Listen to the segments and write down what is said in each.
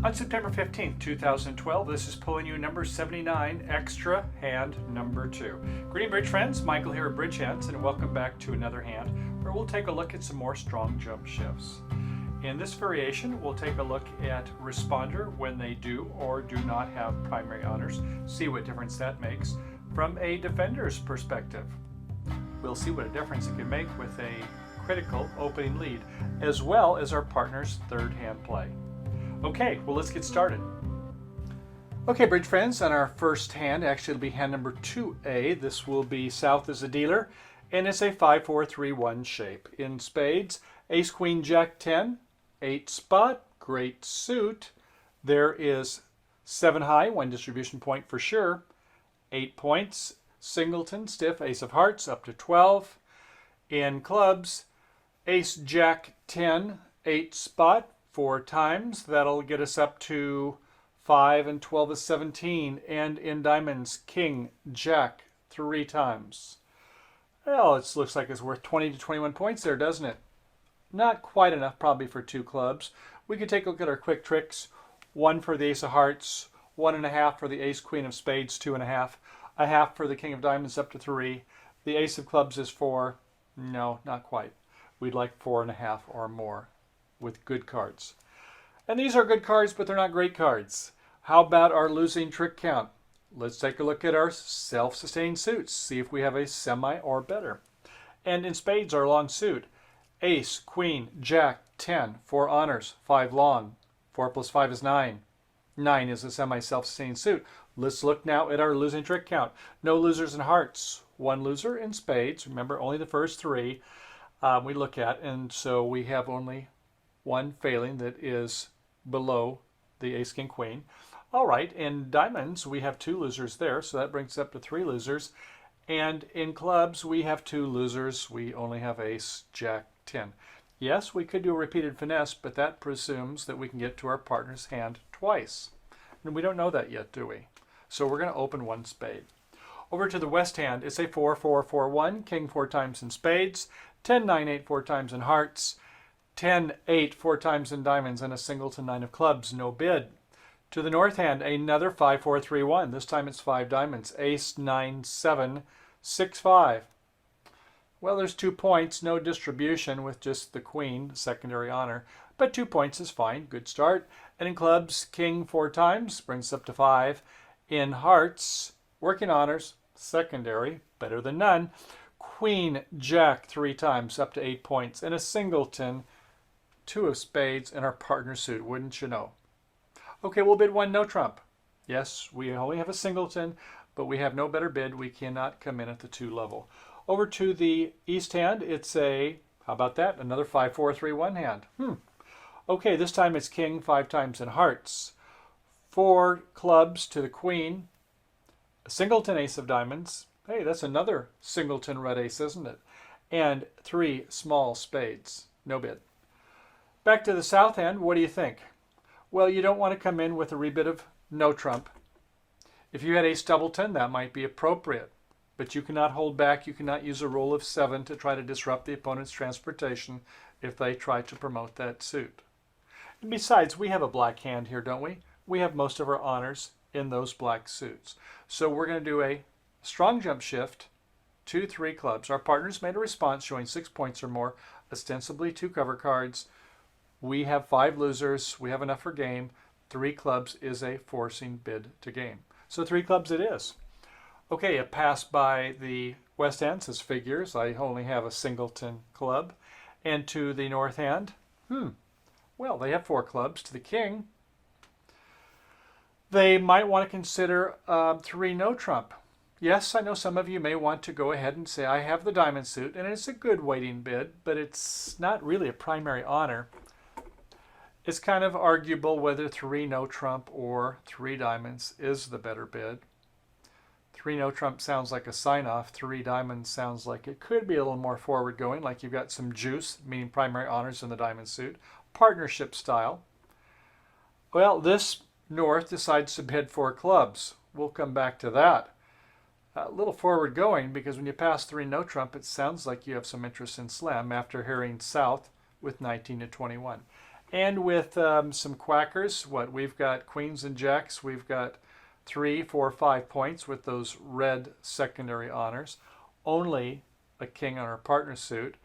On September 15th, 2012, this is pulling you number 79, extra hand number 2. Greeting bridge friends, Michael here at Bridge Hands, and welcome back to another hand where we'll take a look at some more strong jump shifts. In this variation, we'll take a look at responder when they do or do not have primary honors, see what difference that makes from a defender's perspective. We'll see what a difference it can make with a critical opening lead, as well as our partner's third hand play. Okay, well, let's get started. Okay, bridge friends, on our first hand, actually it'll be hand number 2A. This will be South as a dealer, and it's a 5-4-3-1 shape. In spades, ace, queen, jack, 10, 8 spot, great suit. There is 7 high, 1 distribution point for sure. 8 points, singleton, stiff, ace of hearts, up to 12. In clubs, ace, jack, 10, 8 spot, 4 times. That'll get us up to 5, and 12 is 17. And in diamonds, king, jack, 3 times. Well, it looks like it's worth 20 to 21 points there, doesn't it? Not quite enough probably for 2 clubs. We could take a look at our quick tricks. 1 for the ace of hearts, 1.5 for the ace, queen of spades, 2.5. A half for the king of diamonds, up to 3. The ace of clubs is 4. No, not quite. We'd like 4.5 or more with good cards. And these are good cards, but they're not great cards. How about our losing trick count? Let's take a look at our self-sustained suits, see if we have a semi or better. And in spades, our long suit. Ace, queen, jack, 10, 4 honors, 5 long. 4 plus 5 is 9. 9 is a semi-self-sustained suit. Let's look now at our losing trick count. No losers in hearts. 1 loser in spades. Remember, only the first 3 we look at, and so we have only 1 failing that is below the ace, king, queen. All right, in diamonds, we have 2 losers there, so that brings us up to 3 losers. And in clubs, we have 2 losers. We only have ace, jack, 10. Yes, we could do a repeated finesse, but that presumes that we can get to our partner's hand twice. And we don't know that yet, do we? So we're going to open 1 spade. Over to the west hand, it's a 4-4-4-1, king 4 times in spades, 10-9-8 4 times in hearts, 10-8 4 times in diamonds, and a singleton 9 of clubs, no bid. To the north hand, another 5-4-3-1. This time it's 5 diamonds, ace, 9-7, 6-5. Well, there's 2 points, no distribution with just the queen, secondary honor, but 2 points is fine, good start. And in clubs, king 4 times, brings us up to 5. In hearts, working honors, secondary, better than none. Queen, jack 3 times, up to 8 points. And a singleton, 2 of spades, and our partner suit, wouldn't you know? Okay, we'll bid 1 no trump. Yes, we only have a singleton, but we have no better bid. We cannot come in at the 2 level. Over to the east hand, it's a, how about that? Another 5-4-3-1 hand. Okay, this time it's king 5 times in hearts. 4 clubs to the queen. A singleton ace of diamonds. Hey, that's another singleton red ace, isn't it? And 3 small spades. No bid. Back to the south hand, what do you think? Well, you don't want to come in with a rebid of no trump. If you had ace doubleton, that might be appropriate. But you cannot hold back. You cannot use a roll of 7 to try to disrupt the opponent's transportation if they try to promote that suit. And besides, we have a black hand here, don't we? We have most of our honors in those black suits. So we're going to do a strong jump shift, 2-3 clubs. Our partners made a response showing 6 points or more, ostensibly 2 cover cards. We have 5 losers. We have enough for game. 3 clubs is a forcing bid to game. So 3 clubs it is. Okay, a pass by the west hand says figures. I only have a singleton club. And to the north hand, well, they have 4 clubs. To the king, they might want to consider 3 no trump. Yes, I know some of you may want to go ahead and say, I have the diamond suit, and it's a good waiting bid, but it's not really a primary honor. It's kind of arguable whether 3 no trump or 3 diamonds is the better bid. 3 no trump sounds like a sign-off. 3 diamonds sounds like it could be a little more forward-going, like you've got some juice, meaning primary honors in the diamond suit. Partnership style. Well, this north decides to bid 4 clubs. We'll come back to that. A little forward-going, because when you pass 3 no trump, it sounds like you have some interest in slam after hearing south with 19 to 21. And with some quackers, we've got queens and jacks. We've got 3, 4, 5 points with those red secondary honors. Only a king on our partner suit.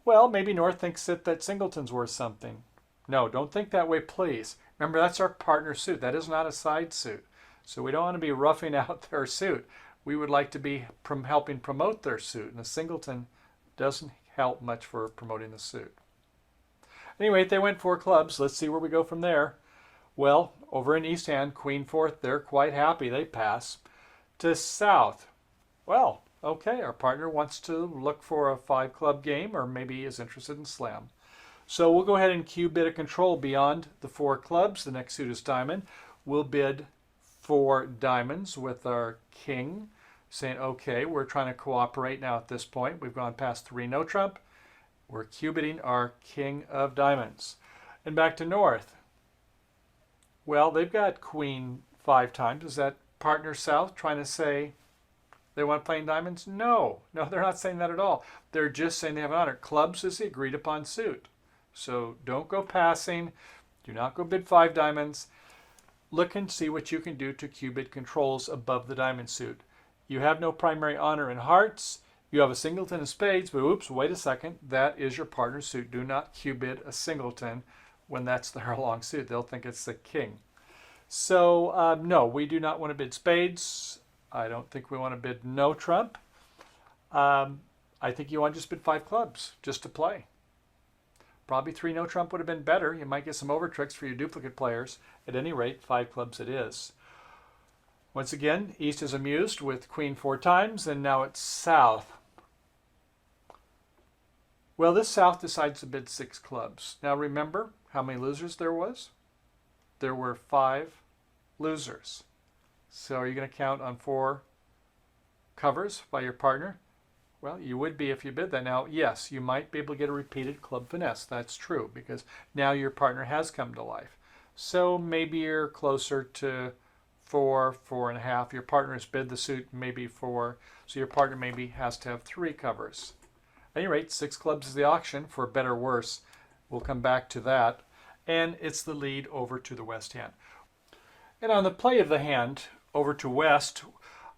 Well, maybe North thinks that singleton's worth something. No, don't think that way, please. Remember, that's our partner suit. That is not a side suit. So we don't want to be roughing out their suit. We would like to be helping promote their suit. And a singleton doesn't help much for promoting the suit. Anyway, they went 4 clubs. Let's see where we go from there. Well, over in East Hand, Queen 4th, they're quite happy. They pass. To South, well, okay, our partner wants to look for a 5 club game or maybe is interested in slam. So we'll go ahead and cue bid a control beyond the 4 clubs. The next suit is diamond. We'll bid 4 diamonds with our king, saying, okay, we're trying to cooperate now at this point. We've gone past 3 no trump. We're cue bidding our king of diamonds. And back to North. Well, they've got queen 5 times. Is that partner South trying to say they want playing diamonds? No, they're not saying that at all. They're just saying they have an honor. Clubs is the agreed upon suit. So don't go passing. Do not go bid 5 diamonds. Look and see what you can do to cue bid controls above the diamond suit. You have no primary honor in hearts. You have a singleton in spades, but oops, wait a second. That is your partner's suit. Do not cue bid a singleton when that's their long suit. They'll think it's the king. So no, we do not want to bid spades. I don't think we want to bid no trump. I think you want to just bid 5 clubs just to play. Probably 3 no trump would have been better. You might get some over tricks for your duplicate players. At any rate, 5 clubs it is. Once again, East is amused with queen 4 times, and now it's South. Well, this South decides to bid 6 clubs. Now remember how many losers there was? There were 5 losers. So are you going to count on 4 covers by your partner? Well, you would be if you bid that. Now, yes, you might be able to get a repeated club finesse. That's true, because now your partner has come to life. So maybe you're closer to 4, 4.5. Your partner has bid the suit maybe 4, so your partner maybe has to have 3 covers. At any rate, 6 clubs is the auction, for better or worse. We'll come back to that. And it's the lead over to the west hand. And on the play of the hand over to west,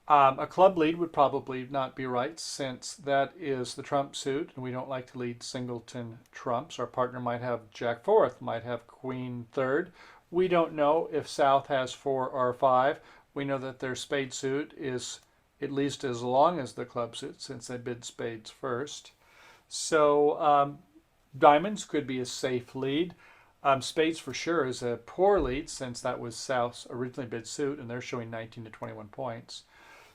a club lead would probably not be right, since that is the trump suit, and we don't like to lead singleton trumps. Our partner might have jack 4th, might have queen 3rd. We don't know if South has 4 or 5. We know that their spade suit is at least as long as the club suit, since they bid spades first. So diamonds could be a safe lead. Spades for sure is a poor lead, since that was South's originally bid suit, and they're showing 19 to 21 points.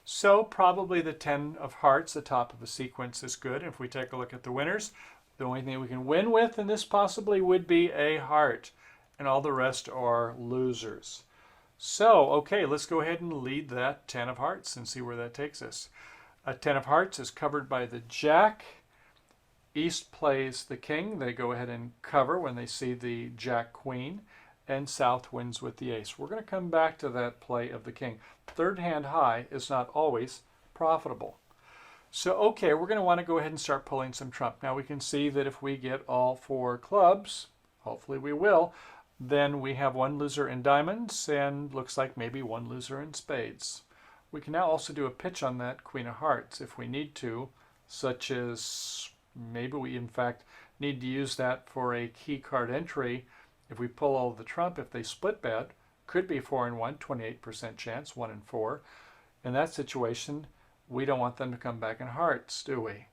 So probably the 10 of hearts, the top of a sequence, is good. If we take a look at the winners, the only thing we can win with in this possibly would be a heart, and all the rest are losers. So, okay, let's go ahead and lead that 10 of hearts and see where that takes us. A 10 of hearts is covered by the jack. East plays the king. They go ahead and cover when they see the jack queen, and South wins with the ace. We're going to come back to that play of the king. 3rd hand high is not always profitable. So, okay, we're going to want to go ahead and start pulling some trump. Now we can see that if we get all 4 clubs, hopefully we will, then we have 1 loser in diamonds, and looks like maybe 1 loser in spades. We can now also do a pitch on that queen of hearts if we need to, such as maybe we in fact need to use that for a key card entry. If we pull all the trump, if they split bet, could be 4 and 1, 28% chance, 1 and 4. In that situation, we don't want them to come back in hearts, do we?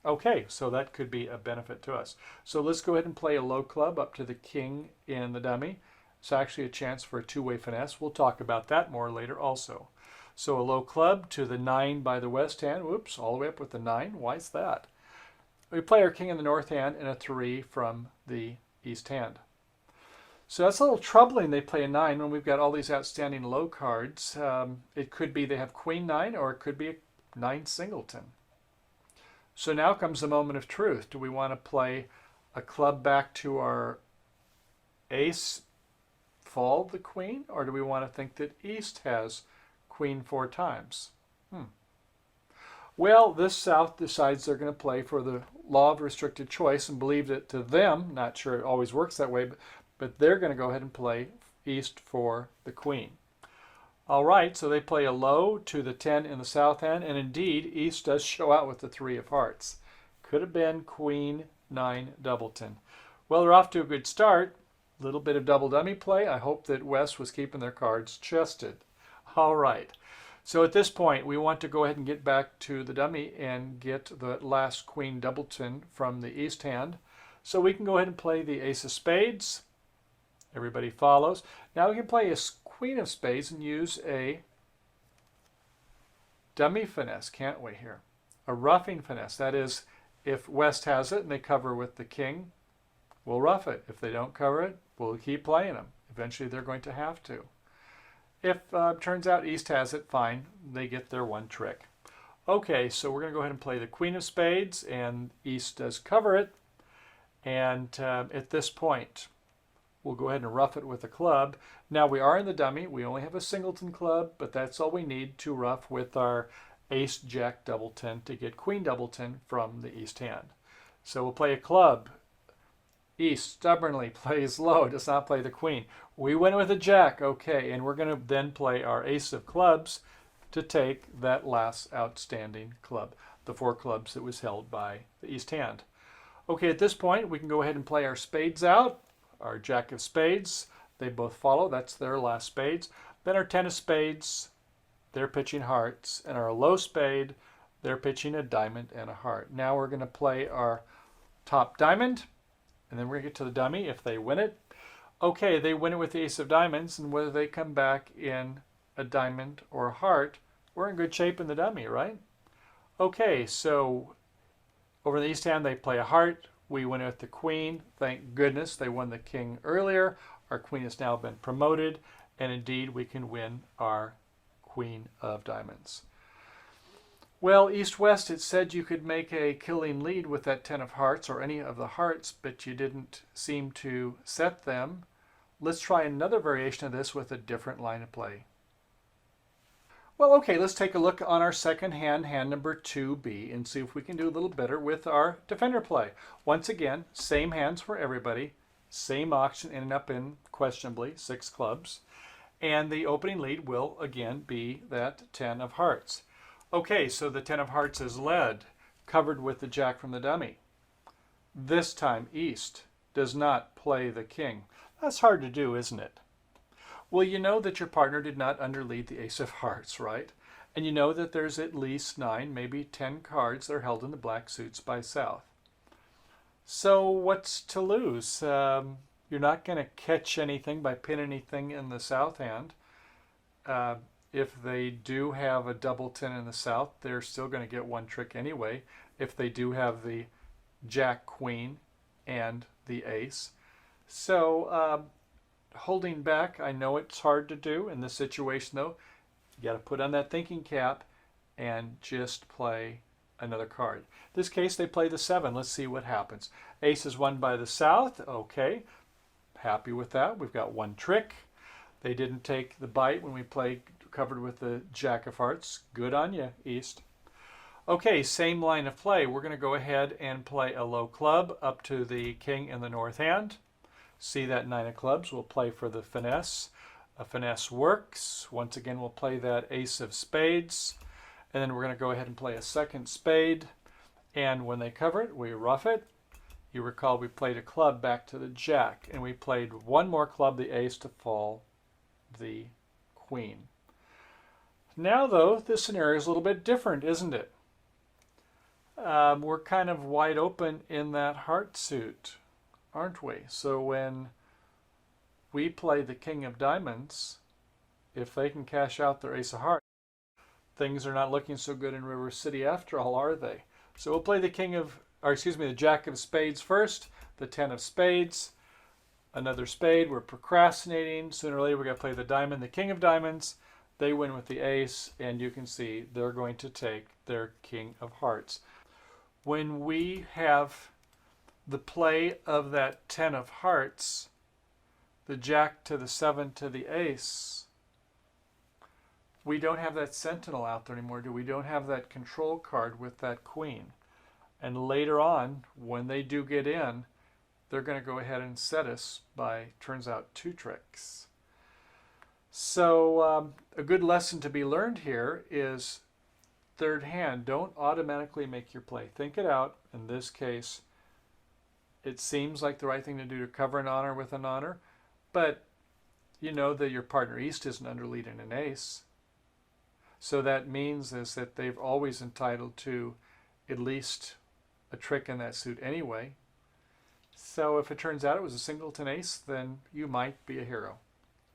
Okay, so that could be a benefit to us. So let's go ahead and play a low club up to the king in the dummy. It's actually a chance for a 2-way finesse. We'll talk about that more later also. So a low club to the 9 by the west hand. Whoops, all the way up with the 9. Why is that? We play our king in the north hand and a 3 from the east hand. So that's a little troubling. They play a 9 when we've got all these outstanding low cards. It could be they have queen 9, or it could be a 9 singleton. So now comes the moment of truth. Do we want to play a club back to our ace, fold the queen, or do we want to think that East has queen 4 times? Well, this South decides they're going to play for the law of restricted choice and believe that to them, not sure it always works that way, but they're going to go ahead and play East for the Queen. All right, so they play a low to the 10 in the South hand, and indeed, East does show out with the 3 of hearts. Could have been Queen 9 doubleton. Well, they're off to a good start. A little bit of double dummy play. I hope that West was keeping their cards chested. All right. So at this point, we want to go ahead and get back to the dummy and get the last Queen doubleton from the East hand. So we can go ahead and play the Ace of Spades. Everybody follows. Now we can play a Queen of Spades and use a dummy finesse, can't we here? A roughing finesse. That is, if West has it and they cover with the King, we'll rough it. If they don't cover it, we'll keep playing them. Eventually they're going to have to. If turns out East has it, fine. They get their one trick. Okay, so we're going to go ahead and play the Queen of Spades, and East does cover it. And at this point, we'll go ahead and rough it with a club. Now we are in the dummy. We only have a singleton club, but that's all we need to rough with our Ace, Jack, doubleton to get Queen doubleton from the East hand. So we'll play a club. East stubbornly plays low, does not play the Queen. We went with a Jack, okay, and we're going to then play our Ace of clubs to take that last outstanding club, the 4 clubs that was held by the East hand. Okay, at this point, we can go ahead and play our spades out, our Jack of spades. They both follow, that's their last spades. Then our 10 of spades, they're pitching hearts, and our low spade, they're pitching a diamond and a heart. Now we're going to play our top diamond, and then we're going to get to the dummy if they win it. Okay, they win it with the Ace of diamonds, and whether they come back in a diamond or a heart, we're in good shape in the dummy, right? Okay, so over the East hand, they play a heart. We win it with the Queen. Thank goodness they won the King earlier. Our Queen has now been promoted, and indeed we can win our Queen of diamonds. Well, East-West, it said you could make a killing lead with that 10 of hearts or any of the hearts, but you didn't seem to set them. Let's try another variation of this with a different line of play. Well, okay, let's take a look on our second hand, hand number 2B, and see if we can do a little better with our defender play. Once again, same hands for everybody, same auction ending up in, questionably, 6 clubs, and the opening lead will, again, be that 10 of hearts. Okay, so the 10 of hearts is led, covered with the Jack from the dummy. This time, East does not play the King. That's hard to do, isn't it? Well, you know that your partner did not underlead the Ace of hearts, right? And you know that there's at least 9, maybe 10 cards that are held in the black suits by South. So what's to lose? You're not going to catch anything by pinning anything in the South hand. If they do have a double 10 in the South, they're still going to get one trick anyway. If they do have the Jack, Queen, and the Ace. So holding back, I know it's hard to do in this situation though. You got to put on that thinking cap and just play another card. In this case, they play the 7. Let's see what happens. Ace is won by the South. Okay, happy with that. We've got one trick. They didn't take the bite when we played covered with the Jack of hearts. Good on you, East. Okay, same line of play. We're going to go ahead and play a low club up to the King in the north hand. See that 9 of clubs. We'll play for the finesse. A finesse works. Once again, we'll play that Ace of spades. And then we're going to go ahead and play a second spade. And when they cover it, we rough it. You recall we played a club back to the Jack. And we played one more club, the Ace, to fall the Queen. Now, though, this scenario is a little bit different, isn't it? We're kind of wide open in that heart suit, aren't we? So when we play the King of diamonds, if they can cash out their Ace of hearts, things are not looking so good in River City after all, are they? So we'll play the the Jack of spades first, the 10 of spades, another spade. We're procrastinating. Sooner or later, we're going to play the diamond, the King of diamonds. They win with the Ace, and you can see they're going to take their King of hearts. When we have the play of that 10 of hearts, the Jack to the 7 to the Ace, we don't have that sentinel out there anymore, do we? Don't have that control card with that queen. And later on, when they do get in, they're going to go ahead and set us by, turns out, 2 tricks. So a good lesson to be learned here is third hand, don't automatically make your play. Think it out. In this case, it seems like the right thing to do to cover an honor with an honor, but you know that your partner East isn't under lead in an ace. So that means is that they've always entitled to at least a trick in that suit anyway. So if it turns out it was a singleton ace, then you might be a hero.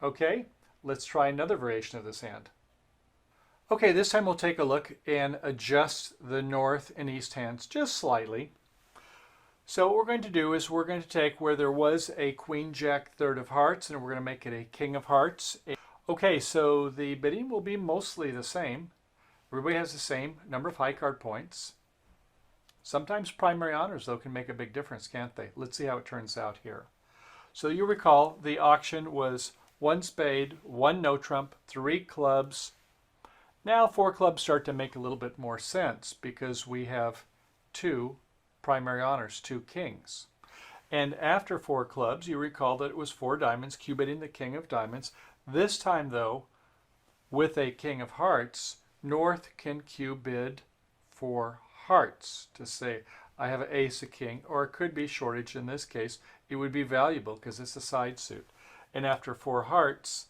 Okay, let's try another variation of this hand. Okay, this time we'll take a look and adjust the north and east hands just slightly. So what we're going to do is we're going to take where there was a queen jack third of hearts and we're going to make it a king of hearts. Okay, so the bidding will be mostly the same. Everybody has the same number of high card points. Sometimes primary honors, though, can make a big difference, can't they? Let's see how it turns out here. So you recall the auction was 1 spade, 1 no trump, 3 clubs. Now 4 clubs start to make a little bit more sense because we have 2 primary honors, 2 kings. And after 4 clubs, you recall that it was 4 diamonds, Q-bidding the king of diamonds. This time, though, with a king of hearts, North can Q-bid for hearts to say, I have an ace, a king, or it could be shortage. In this case, it would be valuable because it's a side suit. And after 4 hearts,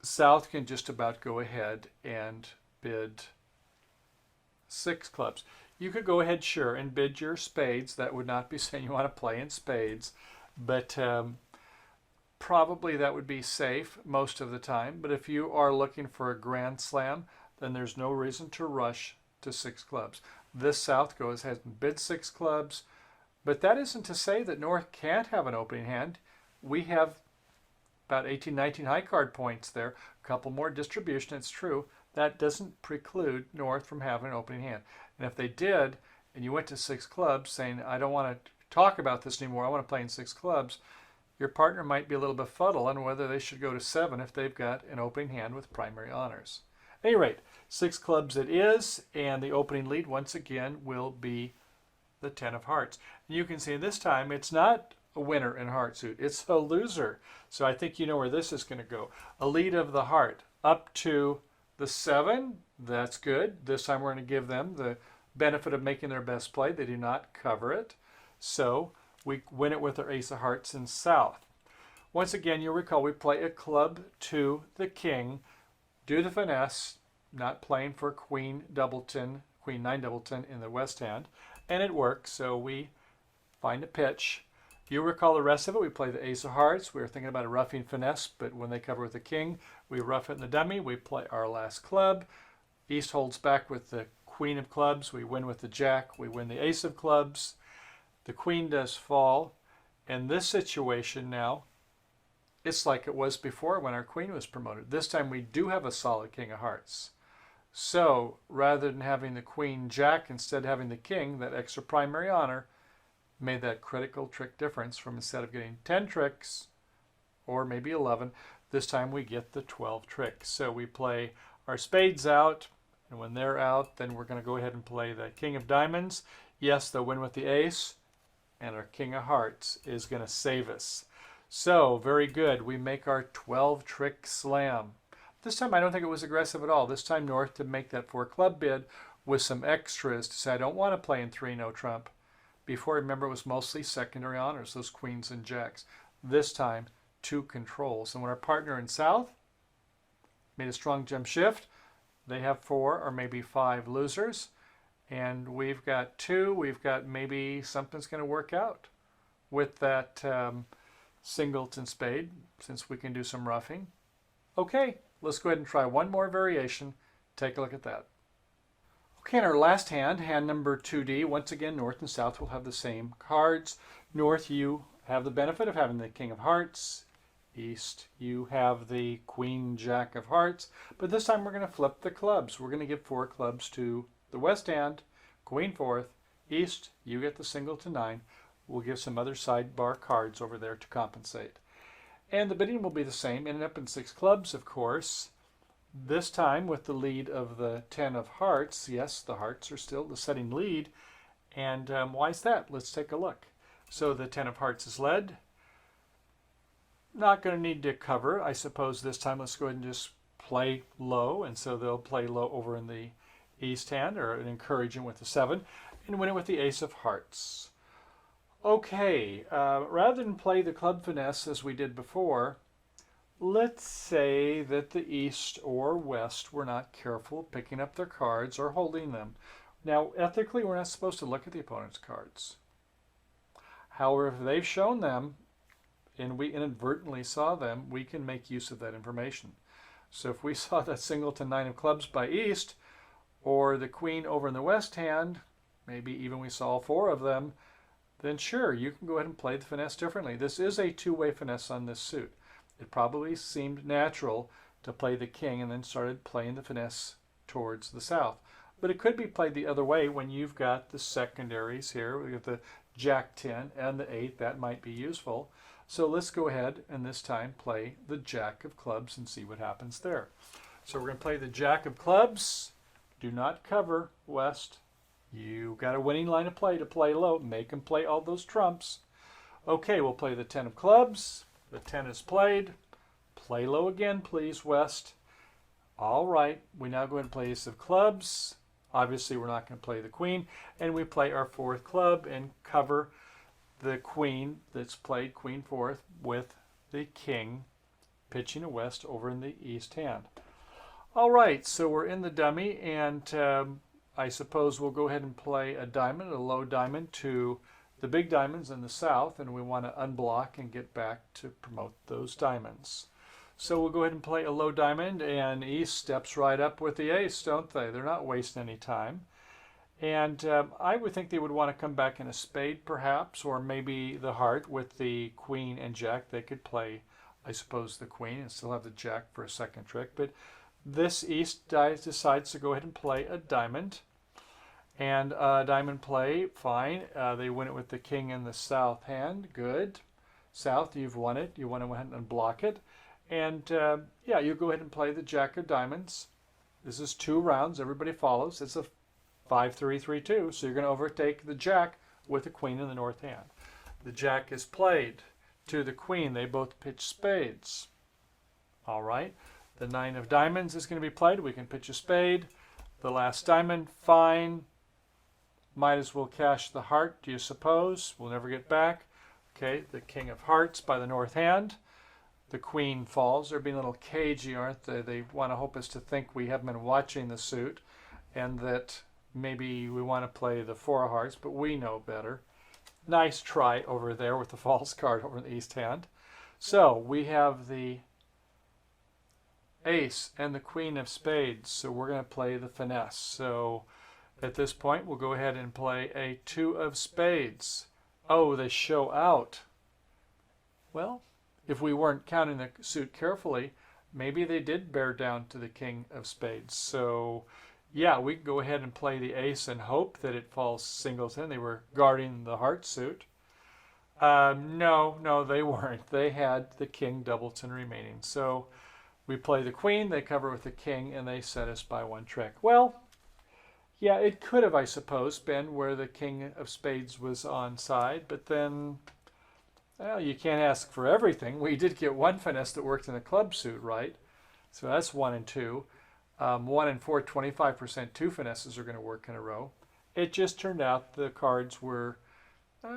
South can just about go ahead and bid 6 clubs. You could go ahead, sure, and bid your spades. That would not be saying you want to play in spades, but probably that would be safe most of the time. But if you are looking for a grand slam, then there's no reason to rush to 6 clubs. This South goes ahead and bid 6 clubs, but that isn't to say that North can't have an opening hand. We have about 18, 19 high card points there, a couple more distribution, it's true. That doesn't preclude North from having an opening hand. And if they did, and you went to 6 clubs saying, I don't want to talk about this anymore, I want to play in 6 clubs, your partner might be a little befuddled on whether they should go to 7 if they've got an opening hand with primary honors. At any rate, 6 clubs it is, and the opening lead once again will be the 10 of hearts. And you can see this time it's not a winner in heart suit, it's a loser. So I think you know where this is going to go. A lead of the heart up to the 7, that's good. This time we're going to give them the benefit of making their best play. They do not cover it. So we win it with our ace of hearts in South. Once again, you'll recall we play a club to the king, do the finesse, not playing for queen doubleton, queen 9 doubleton in the west hand, and it works. So we find a pitch. You'll recall the rest of it. We play the ace of hearts. We were thinking about a roughing finesse, but when they cover with the king, we rough it in the dummy. We play our last club. East holds back with the queen of clubs. We win with the jack. We win the ace of clubs. The queen does fall. In this situation now, it's like it was before when our queen was promoted. This time we do have a solid king of hearts. So rather than having the queen jack, instead having the king, that extra primary honor, made that critical trick difference from instead of getting 10 tricks or maybe 11, this time we get the 12 tricks. So we play our spades out, and when they're out, then we're going to go ahead and play the king of diamonds. Yes, they'll win with the ace, and our king of hearts is going to save us. So very good. We make our 12 trick slam. This time I don't think it was aggressive at all. This time North to make that 4 club bid with some extras to say I don't want to play in 3 no trump. Before, remember, it was mostly secondary honors, those queens and jacks. This time, 2 controls. And when our partner in South made a strong jump shift, they have 4 or maybe 5 losers. And we've got 2. We've got maybe something's going to work out with that singleton spade, since we can do some roughing. Okay, let's go ahead and try one more variation. Take a look at that. Okay, in our last hand, hand number 2D, once again, North and South will have the same cards. North, you have the benefit of having the king of hearts. East, you have the queen jack of hearts. But this time we're going to flip the clubs. We're going to give 4 clubs to the west hand, queen 4th. East, you get the singleton 9. We'll give some other sidebar cards over there to compensate. And the bidding will be the same, ending up in 6 clubs, of course. This time with the lead of the 10 of hearts. Yes, the hearts are still the setting lead. And why is that? Let's take a look. So the 10 of hearts is led. Not going to need to cover. I suppose this time let's go ahead and just play low. And so they'll play low over in the east hand, or encourage him with the 7, and win it with the ace of hearts. Okay, rather than play the club finesse as we did before, let's say that the east or west were not careful picking up their cards or holding them. Now, ethically, we're not supposed to look at the opponent's cards. However, if they've shown them and we inadvertently saw them, we can make use of that information. So if we saw that singleton 9 of clubs by east, or the queen over in the west hand, maybe even we saw 4 of them, then sure, you can go ahead and play the finesse differently. This is a two-way finesse on this suit. It probably seemed natural to play the king and then started playing the finesse towards the south. But it could be played the other way when you've got the secondaries here. We have the Jack 10 and the 8. That might be useful. So let's go ahead and this time play the Jack of clubs and see what happens there. So we're going to play the Jack of clubs. Do not cover, west. You got a winning line of play to play low. Make them play all those trumps. Okay, we'll play the 10 of clubs. The 10 is played. Play low again, please, west. All right, we now go ahead and play ace of clubs. Obviously, we're not going to play the queen. And we play our 4th club and cover the queen that's played, queen 4th, with the king pitching a west over in the east hand. All right, so we're in the dummy, and I suppose we'll go ahead and play a diamond, a low diamond, to the big diamonds in the south, and we want to unblock and get back to promote those diamonds. So we'll go ahead and play a low diamond, and east steps right up with the ace, don't they? They're not wasting any time. And I would think they would want to come back in a spade, perhaps, or maybe the heart with the queen and jack. They could play, I suppose, the queen and still have the jack for a second trick. But this east decides to go ahead and play a diamond. And diamond play, fine. They win it with the king in the south hand. Good. South, you've won it. You want to go ahead and block it. And yeah, you go ahead and play the jack of diamonds. This is 2 rounds. Everybody follows. It's a 5-3-3-2. So you're going to overtake the jack with the queen in the north hand. The jack is played to the queen. They both pitch spades. All right. The 9 of diamonds is going to be played. We can pitch a spade. The last diamond, fine. Might as well cash the heart, do you suppose? We'll never get back. Okay, the king of hearts by the north hand. The queen falls. They're being a little cagey, aren't they? They want to hope us to think we haven't been watching the suit and that maybe we want to play the 4 of hearts, but we know better. Nice try over there with the false card over in the east hand. So we have the ace and the queen of spades, so we're going to play the finesse. So at this point, we'll go ahead and play a 2 of spades. Oh, they show out. Well, if we weren't counting the suit carefully, maybe they did bear down to the king of spades. So yeah, we can go ahead and play the ace and hope that it falls singleton. They were guarding the heart suit. No, they weren't. They had the king doubleton remaining. So we play the queen, they cover with the king, and they set us by 1 trick. Well, yeah, it could have, I suppose, been where the king of spades was on side, but then, well, you can't ask for everything. We did get 1 finesse that worked in the club suit, right? So that's 1 and 2. 1 and 4, 25%, 2 finesses are going to work in a row. It just turned out the cards were,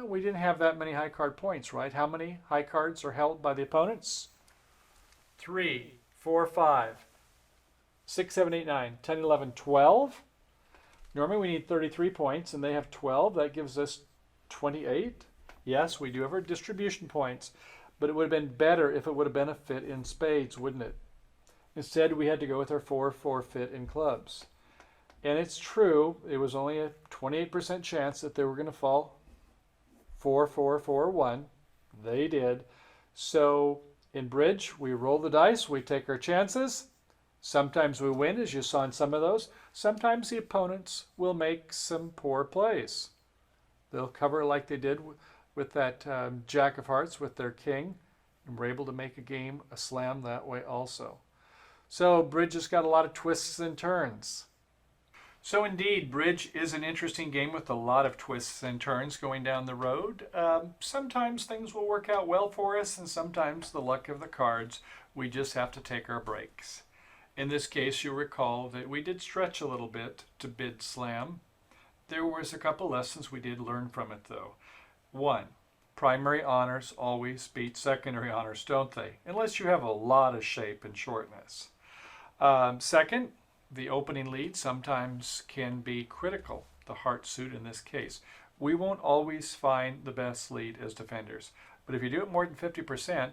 we didn't have that many high card points, right? How many high cards are held by the opponents? 3, 4, 5, 6, 7, 8, 9, 10, 11, 12. Normally we need 33 points and they have 12. That gives us 28. Yes, we do have our distribution points, but it would have been better if it would have been a fit in spades, wouldn't it? Instead, we had to go with our 4-4 fit in clubs. And it's true, it was only a 28% chance that they were going to fall 4-4-4-1. They did. So in bridge, we roll the dice, we take our chances. Sometimes we win, as you saw in some of those. Sometimes the opponents will make some poor plays. They'll cover like they did with that Jack of Hearts with their king, and we're able to make a game, a slam that way also. So bridge has got a lot of twists and turns. So indeed, bridge is an interesting game with a lot of twists and turns going down the road. Sometimes things will work out well for us, and sometimes the luck of the cards, we just have to take our breaks. In this case, you'll recall that we did stretch a little bit to bid slam. There was a couple lessons we did learn from it though. One, primary honors always beat secondary honors, don't they? Unless you have a lot of shape and shortness. Second, the opening lead sometimes can be critical, the heart suit in this case. We won't always find the best lead as defenders, but if you do it more than 50%,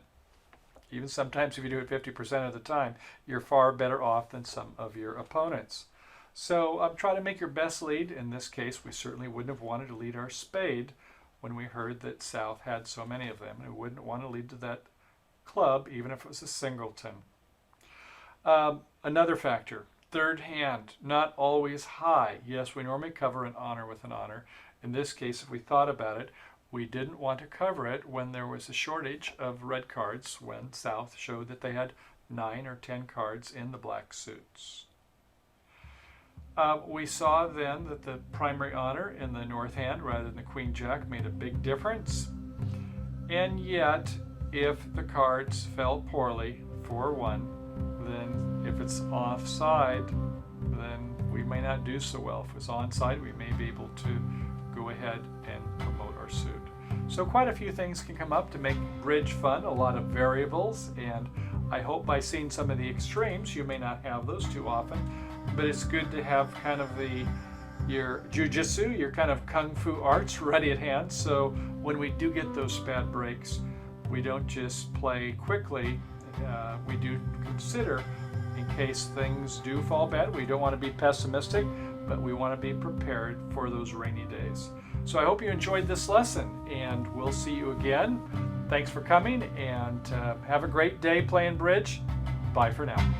even sometimes if you do it 50% of the time, you're far better off than some of your opponents. So try to make your best lead. In this case, we certainly wouldn't have wanted to lead our spade when we heard that South had so many of them, and we wouldn't want to lead to that club even if it was a singleton. Another factor, third hand, not always high. Yes, we normally cover an honor with an honor. In this case, if we thought about it, we didn't want to cover it when there was a shortage of red cards, when South showed that they had 9 or 10 cards in the black suits. We saw then that the primary honor in the north hand rather than the queen jack made a big difference. And yet, if the cards fell poorly, 4-1, then if it's offside, then we may not do so well. If it's onside, we may be able to go ahead and promote our suit. So quite a few things can come up to make bridge fun, a lot of variables, and I hope by seeing some of the extremes, you may not have those too often, but it's good to have kind of your jiu-jitsu, your kind of kung fu arts ready at hand, so when we do get those bad breaks, we don't just play quickly. We do consider, in case things do fall bad, we don't want to be pessimistic, but we want to be prepared for those rainy days. So I hope you enjoyed this lesson, and we'll see you again. Thanks for coming, and have a great day playing bridge. Bye for now.